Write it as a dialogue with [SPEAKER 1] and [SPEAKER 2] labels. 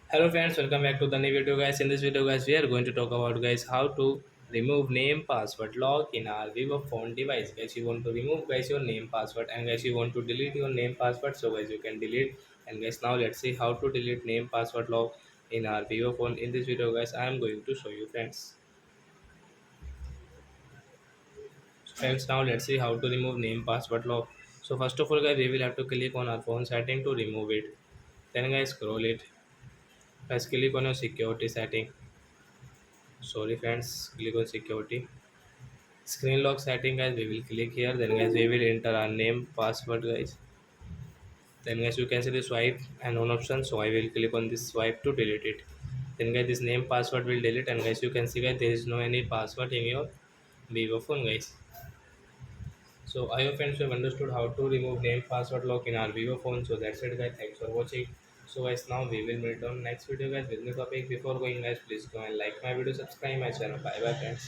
[SPEAKER 1] Hello friends, welcome back to the new video guys. In this video guys, we are going to talk about guys how to remove name password lock in our Vivo phone device. Guys, you want to remove guys your name password and guys you want to delete your name password, so guys you can delete. And guys, now let's see how to delete name password lock in our Vivo phone. In this video guys, I am going to show you friends. Friends, now let's see how to remove name password lock. So first of all guys, we will have to click on our phone setting to remove it. Then guys, scroll it. Guys, click on your security setting. Sorry friends, click on security. Screen lock setting guys, we will click here. Then guys, we will enter our name password guys. Then guys, you can see the swipe and on option, so I will click on this swipe to delete it. Then guys, this name password will delete, and guys you can see guys there is no any password in your vivo phone guys. So I hope friends you have understood how to remove name password lock in our vivo phone. So that's it guys, thanks for watching. So guys, now we will meet on next video guys with new topic. Before going guys, please go and like my video, subscribe my channel. Bye bye friends.